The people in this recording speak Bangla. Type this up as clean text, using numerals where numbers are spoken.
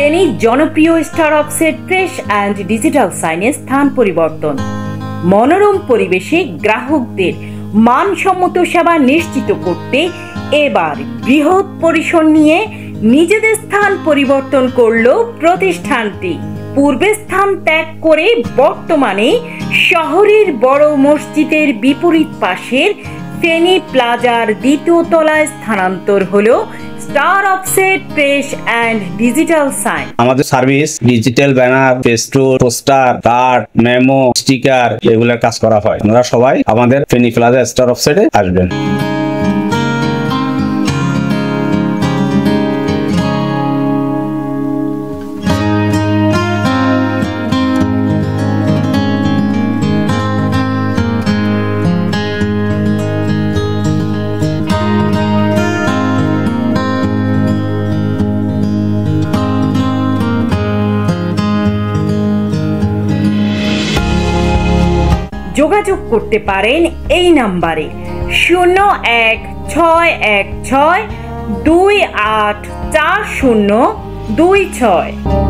ফেনীর জনপ্রিয় star offset fresh and digital সাইনে স্থান পরিবর্তন। মনোরম পরিবেশে গ্রাহকদের মানসম্মত সেবা নিশ্চিত করতে এবার বৃহৎ পরিসর নিয়ে নিজেদের স্থান পরিবর্তন করল প্রতিষ্ঠানটি। পূর্বে স্থান ত্যাগ করে বর্তমানে শহরের বড় মসজিদের বিপরীত পাশের ফেনী প্লাজার দ্বিতীয় তলায় স্থানান্তর হলো star offset fresh and digital sign. আমাদের service digital banner, festoon, poster, card, memo, sticker এগুলোর কাজ করা হয়। আপনারা সবাই আমাদের ফেনী প্লাজা স্টার অফসেটে আসবেন। যোগাযোগ করতে পারেন এই নাম্বারে 016162840226।